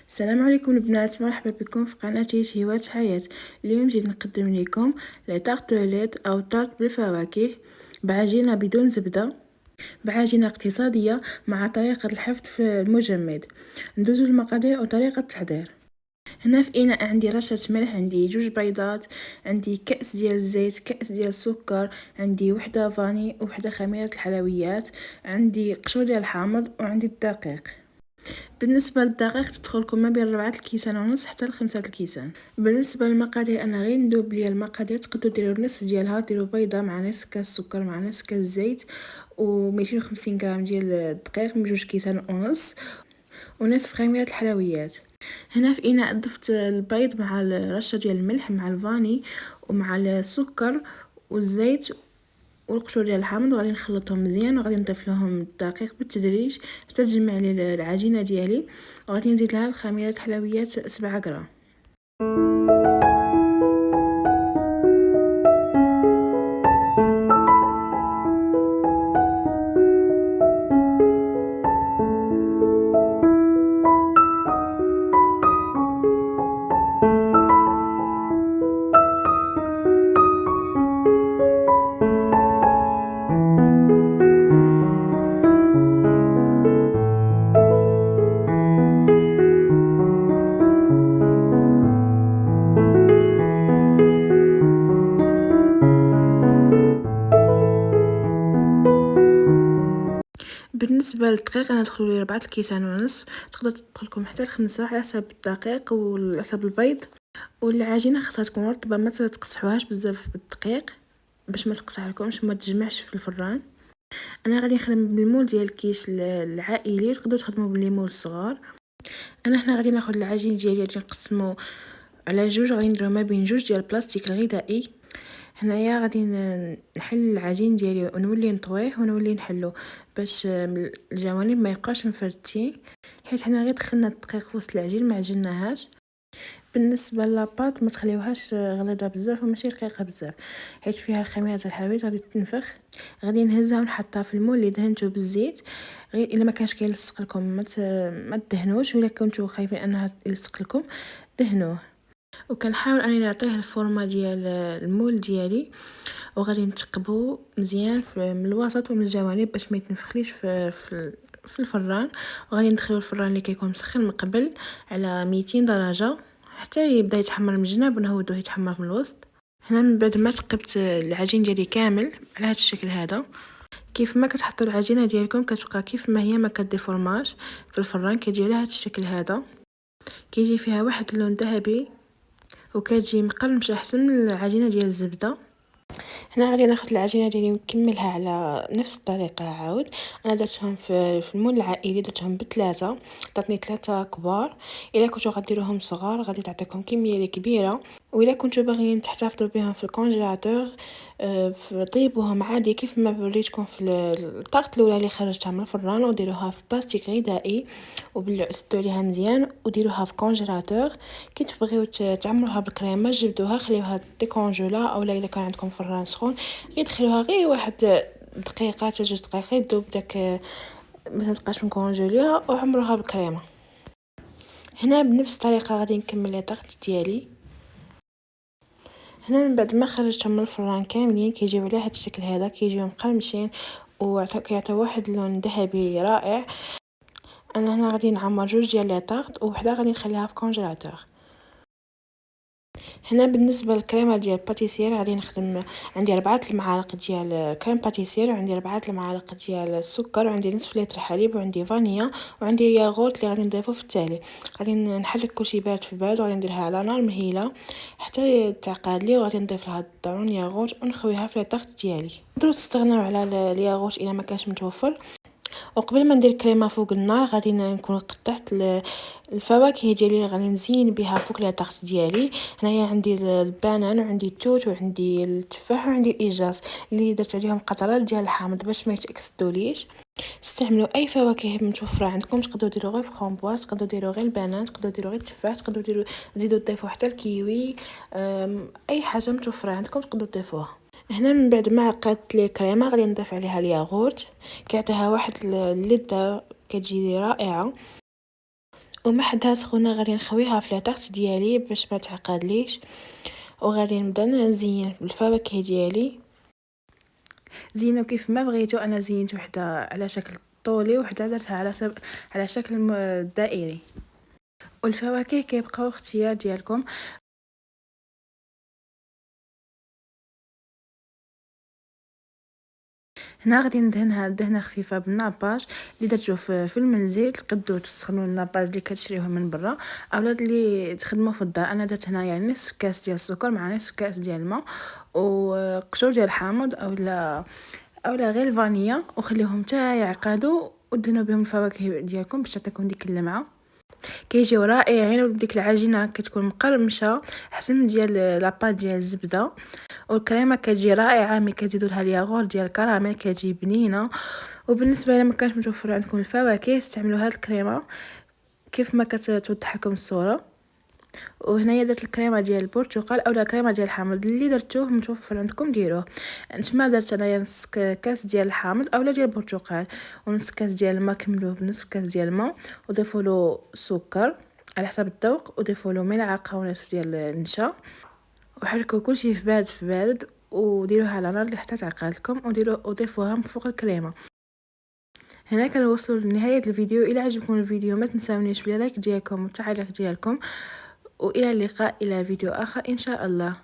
السلام عليكم البنات، مرحبا بكم في قناتي شهوات حياة. اليوم جيت نقدم لكم طارت توليت او طارت بالفواكه بعجينة بدون زبدة، بعجينة اقتصادية مع طريقة الحفظ في المجمد. ندوزو المقادير وطريقة التحضير. هنا في إناء عندي رشة ملح، عندي 2 بيضات، عندي كأس ديال الزيت، كأس ديال السكر، عندي وحدة فاني وحدة خميرة الحلويات، عندي قشور ديال الحامض وعندي الدقيق. بالنسبه للدقيق تدخلكم ما بين 4 الكيسان ونص حتى ل5 الكيسان. بالنسبه للمقادير انا غير ندوب ليا المقادير، تقدروا ديروا نصف ديالها، ديروا بيضه مع نصف كاس سكر مع نصف كاس زيت و250 غرام ديال الدقيق من 2 كيسان ونص ونصف خميره الحلويات. هنا في اناء ضفت البيض مع رشه ديال الملح مع الفاني ومع السكر والزيت والقشور ديال الحامض، وغادي نخلطهم مزيان وغادي نضيف لهم الدقيق بالتدريج حتى تجمع لي العجينه ديالي، وغادي نزيد لها الخميره الحلويات 7 غرام. بالنسبه للدقيق انا دخلوا لي 4 الكيسان ونص، تقدر تدخلكم حتى ل5 على حسب الدقيق وعلى حسب البيض. والعجينه خاصها تكون رطبه، ما تقصحوهاش بزاف بالدقيق باش ما تقصح لكمش وما تجمعش في الفران. انا غادي نخدم بالمول ديال الكيس العائلي، تقدروا تخدموا بالمول الصغار. انا هنا غادي ناخذ العجين ديالي غادي نقسمو على جوج، غادي نديرو ما بين جوج ديال البلاستيك الغذائي. هنايا غادي نحل العجين ديالي ونولي نطويه ونولي نحلو باش الجوانب ما يبقاش مفرتين، حيت حنا غير دخلنا الدقيق في وسط العجين ما عجناهاش. بالنسبه لاباط ما تخليوهاش غليظه بزاف وماشي رقيقه بزاف، حيت فيها الخميره ديال الحلويات غادي تنفخ. غادي نهزها ونحطها في المول اللي دهنته بالزيت. غير الا ما كانش كيلصق لكم ما تدهنوش، ولا كنتو خايفين انها يلصق لكم دهنوه. وكنحاول انني نعطيه الفورمه ديال المول ديالي، وغادي نتقبو مزيان من الوسط ومن الجوانب باش ما يتنفخليش في الفران. وغادي ندخلو الفران اللي كيكون مسخن من قبل على 200 درجه حتى يبدا يتحمر من الجناب ونهودوه يتحمر من الوسط. هنا من بعد ما تقبت العجين ديالي كامل على هذا الشكل هذا، كيف ما كتحطوا العجينه ديالكم كتبقى كيف ما هي، ما كديفورماش في الفران، كتجي على هذا الشكل هذا، كيجي فيها واحد اللون ذهبي وكتجي مقرمشه احسن من العجينه ديال الزبده. هنا غادي ناخذ العجينه ديالي ونكملها على نفس الطريقه. عاود انا درتهم في المول العائلي، درتهم بثلاثه، عطاتني 3 كبار. الا كنتو غديروهم صغار غادي تعطيكم كميه كبيره، والا كنتو باغيين تحتفظوا بهم في الكونجيلاتور طيبوهم عادي كيف ما وريتكم في الطاقه الاولى اللي خرجتها من الفران، وديروها في بلاستيك غذائي وبالعسدوا عليها مزيان وديروها في كونجيلاتور. كي تبغيو تعمروها بالكريمه جبدوها خليوها ديكونجولا، اولا الا كان عندكم فران سخون غير دخلوها غير واحد دقيقه حتى 2 دقائق يذوب داك باش ما تبقاش مكونجوليه، وعمروها بالكريمه. هنا بنفس الطريقه غادي نكمل لي طاقت ديالي. هنا من بعد ما خرجتهم من الفران كاملين كيجيو على هذا الشكل هذا، كيجيو مقرمشين وكيعطيو واحد اللون ذهبي رائع. انا هنا غادي نعمر 2 ديال لي طاقت ووحده غادي نخليها في كونجيلاتور. هنا بالنسبه للكريمه ديال الباتيسير غادي نخدم، عندي 4 المعالق ديال كريم باتيسير، وعندي 4 المعالق ديال السكر، وعندي نصف لتر حليب، وعندي فانيا، وعندي ياغورت اللي غادي نضيفه في التالي. غادي نحرك كلشي بارد في البارد، وغادي نديرها على نار مهيله حتى تعقد لي، وغادي نضيف لها الضرون ياغورت ونخويها في الطاقه ديالي. تقدروا تستغناو على الياغورت الا ما كانش متوفر. وقبل ما ندير الكريمه فوق النار غادي نكون قطعت الفواكه ديالي اللي غادي نزين بها فوق لي طاقت ديالي. هنايا عندي البنان وعندي التوت وعندي التفاح وعندي الايجاص اللي درت عليهم قطرات ديال الحامض باش ما يتاكسدوليش. استعملوا اي فواكه متوفره عندكم، تقدروا ديروا غير فramboise، تقدروا ديروا غير البنان، تقدروا ديروا غير التفاح، تقدروا تزيدوا تضيفوا حتى الكيوي. اي حاجه متوفره عندكم تقدروا تضيفوها. هنا من بعد ما عقدت لي كريمه غادي نضيف عليها الياغورت، كيعطيها واحد اللذه كتجي رائعه. وما حدها سخونه غادي نخويها في لاطاغت ديالي باش ما تعقدليش، وغادي نبدا نزين بالفواكه ديالي. زينو كيف ما بغيتو، انا زينت وحده على شكل طولي وحده درتها على شكل دائري. والفواكه كيبقاو اختيار ديالكم. هنا غادي ندهنها دهنه خفيفه بالناباج اللي درتو في المنزل. تقدروا تسخنوا الناباج اللي كتشريوه من برا اولا اللي تخدموا في الدار. انا درت هنايا نصف كاس ديال السكر مع نصف كاس ديال الماء وقشور ديال الحامض اولا غير الفانيا، وخليهم حتى يعقدوا ودهنوا بهم الفواكه ديالكم باش تعطيكم ديك اللمعه. كيجيو رائعين وديك العجينه كتكون مقرمشه احسن ديال لاباط ديال الزبده. والكريمه كتجي رائعه ملي كتزيدوا لها الياغور ديال الكراميل كتجي بنينه. وبالنسبه الا ما كانش متوفر عندكم الفواكه استعملوا هاد الكريمه كيف ما كتوضح لكم الصوره. وهنايا درت الكريمه ديال البرتقال اولا الكريمه ديال الحامض اللي درتوه متوفر عندكم ديروه. نتما درت انايا نص كاس ديال الحامض اولا ديال البرتقال ونص كاس ديال الماء، كملوه بنصف كاس ديال الماء وضيفوا له السكر على حسب الذوق وضيفوا له ملعقه ونصف ديال النشا وحركوا كلشي في بارد وديروها على نار حتى تعقد لكم وضيفوها من فوق الكريمه. هنا كنوصلوا لنهايه الفيديو. الى عجبكم الفيديو ما تنساونيش باللايك ديالكم والتعليق ديالكم، والى اللقاء الى فيديو اخر ان شاء الله.